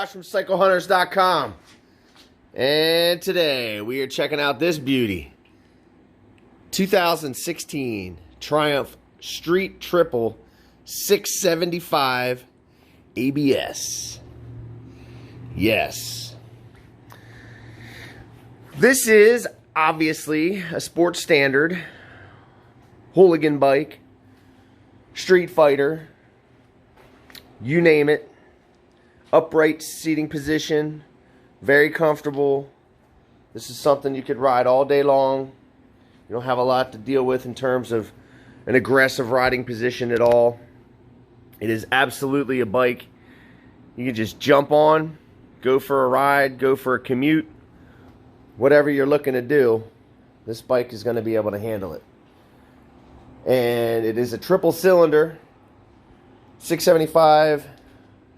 Josh from CycleHunters.com, and today we are checking out this beauty. 2016 Triumph Street Triple 675 ABS. Yes. This is obviously a sports standard, hooligan bike, street fighter, you name it. Upright seating position, very comfortable. This is something you could ride all day long. You don't have a lot to deal with in terms of an aggressive riding position at all. It is absolutely a bike you can just jump on, go for a ride, go for a commute, whatever you're looking to do. This bike is going to be able to handle it. And it is a triple cylinder, 675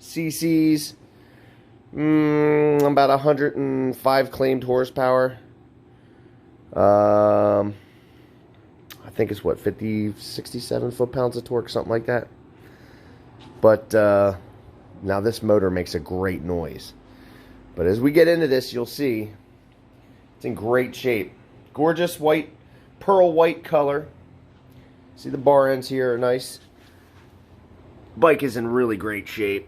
cc's, about 105 claimed horsepower. I think it's what, 67 foot-pounds of torque, something like that. But now this motor makes a great noise. But as we get into this, you'll see it's in great shape. Gorgeous white, pearl white color. See the bar ends here are nice. Bike is in really great shape.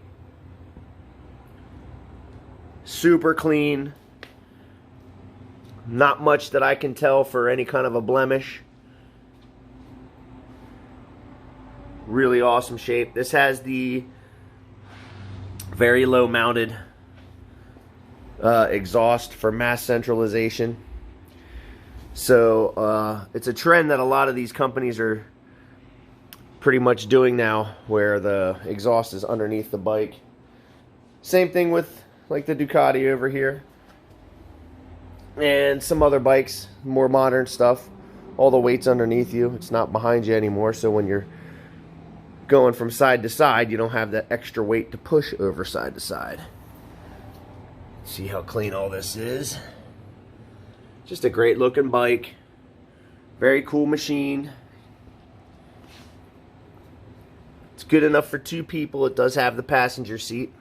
Super clean. Not much that I can tell for any kind of a blemish. Really awesome shape. This has the very low mounted exhaust for mass centralization. So it's a trend that a lot of these companies are pretty much doing now, where the exhaust is underneath the bike. Same thing with like the Ducati over here and some other bikes, more modern stuff. All the weight's underneath you. It's not behind you anymore, so when you're going from side to side, you don't have that extra weight to push over side to side. See how clean all this is. Just a great looking bike. Very cool machine. It's good enough for two people. It does have the passenger seat.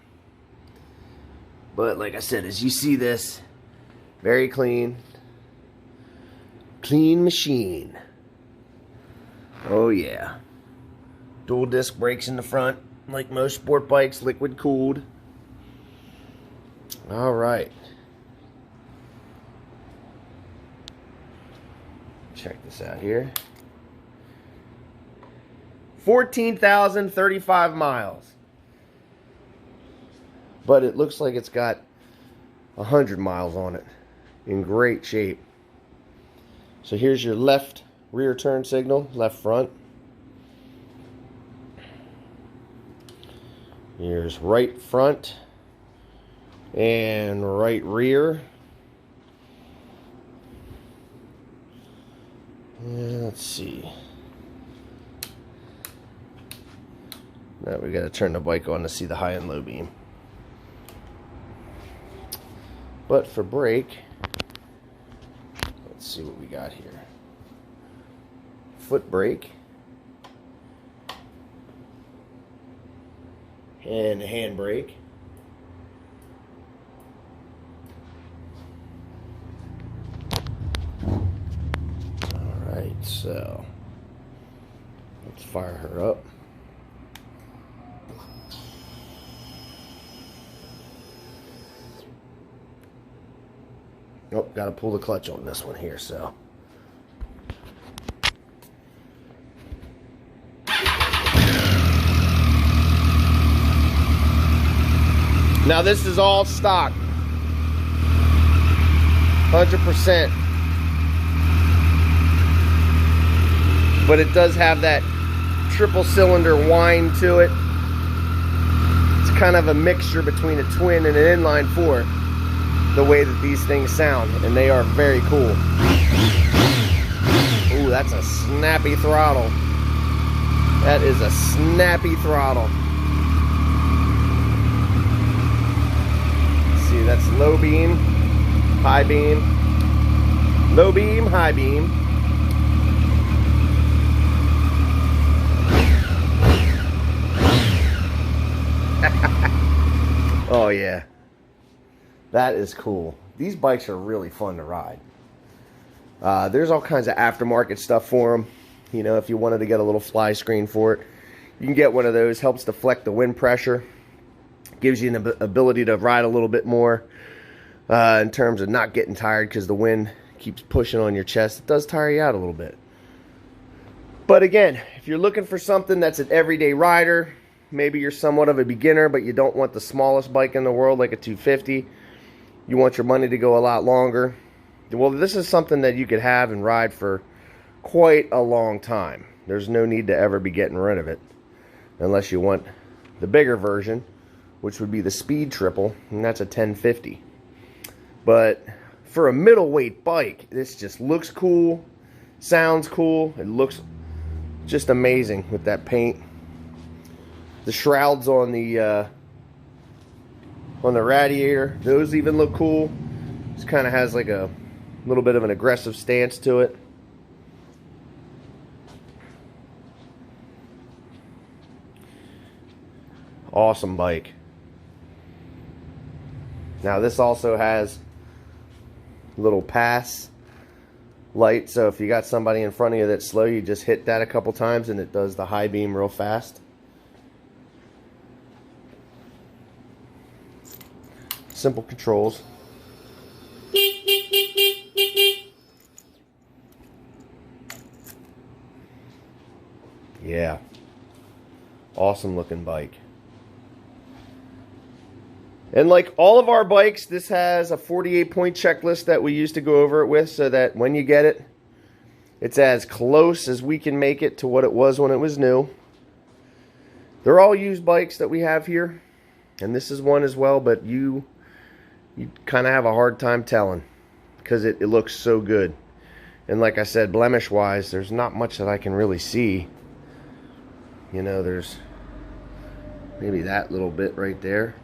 But like I said, as you see this, very clean. Clean machine. Oh yeah. Dual disc brakes in the front, like most sport bikes, liquid cooled. Alright. Check this out here. 14,035 miles. But it looks like it's got 100 miles on it. In great shape. So here's your left rear turn signal, left front. Here's right front and right rear. And let's see. Now we got to turn the bike on to see the high and low beam. But for brake, let's see what we got here. Foot brake. And a hand brake. Alright, so let's fire her up. Oh, got to pull the clutch on this one here, so. Now this is all stock. 100%. But it does have that triple cylinder whine to it. It's kind of a mixture between a twin and an inline four, the way that these things sound, and they are very cool. Ooh, that's a snappy throttle. That is a snappy throttle. See, that's low beam, high beam, low beam, high beam. Oh yeah, That is cool. These bikes are really fun to ride. There's all kinds of aftermarket stuff for them. You know, if you wanted to get a little fly screen for it, you can get one of those. Helps deflect the wind pressure. Gives you an ability to ride a little bit more in terms of not getting tired because the wind keeps pushing on your chest. It does tire you out a little bit. But again, if you're looking for something that's an everyday rider, maybe you're somewhat of a beginner, but you don't want the smallest bike in the world like a 250. You want your money to go a lot longer. Well, this is something that you could have and ride for quite a long time. There's no need to ever be getting rid of it unless you want the bigger version, which would be the Speed Triple, and that's a 1050. But for a middleweight bike, this just looks cool, sounds cool, it looks just amazing with that paint. The shrouds on the radiator, those even look cool. Just kind of has like a little bit of an aggressive stance to it. Awesome bike. Now this also has a little pass light, so if you got somebody in front of you that's slow, you just hit that a couple times and it does the high beam real fast. Simple controls. Yeah. Awesome looking bike. And like all of our bikes, this has a 48-point checklist that we used to go over it with, so that when you get it, it's as close as we can make it to what it was when it was new. They're all used bikes that we have here, and this is one as well, but you kind of have a hard time telling because it looks so good. And like I said, blemish-wise, there's not much that I can really see. You know, there's maybe that little bit right there.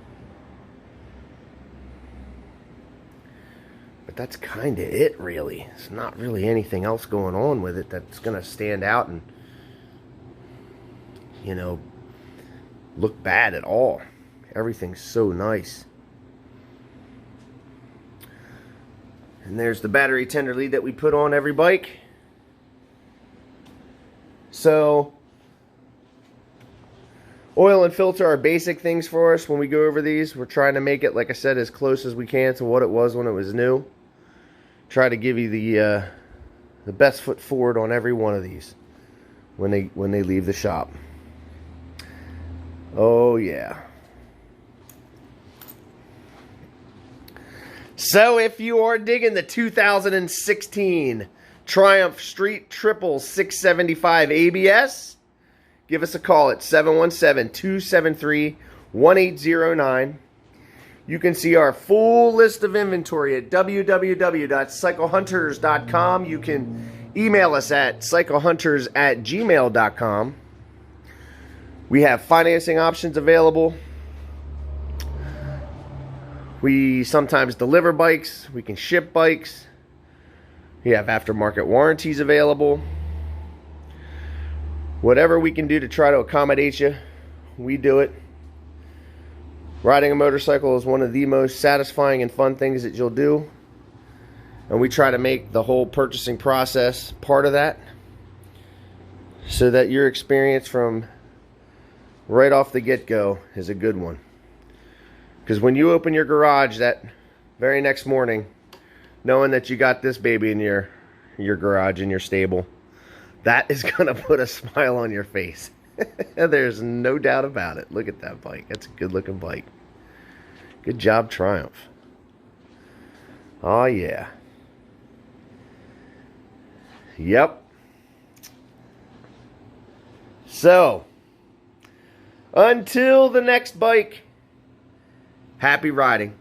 But that's kind of it, really. It's not really anything else going on with it that's going to stand out and, you know, look bad at all. Everything's so nice. And there's the battery tender lead that we put on every bike. So, oil and filter are basic things for us when we go over these. We're trying to make it, like I said, as close as we can to what it was when it was new. Try to give you the best foot forward on every one of these when they leave the shop. Oh yeah. So if you are digging the 2016 Triumph Street Triple 675 ABS, give us a call at 717-273-1809. You can see our full list of inventory at www.cyclehunters.com. You can email us at cyclehunters@gmail.com. We have financing options available. We sometimes deliver bikes. We can ship bikes. We have aftermarket warranties available. Whatever we can do to try to accommodate you, we do it. Riding a motorcycle is one of the most satisfying and fun things that you'll do. And we try to make the whole purchasing process part of that, so that your experience from right off the get-go is a good one. Because when you open your garage that very next morning, knowing that you got this baby in your garage, in your stable, that is going to put a smile on your face. There's no doubt about it. Look at that bike. That's a good looking bike. Good job, Triumph. Oh yeah. Yep. So, until the next bike, happy riding.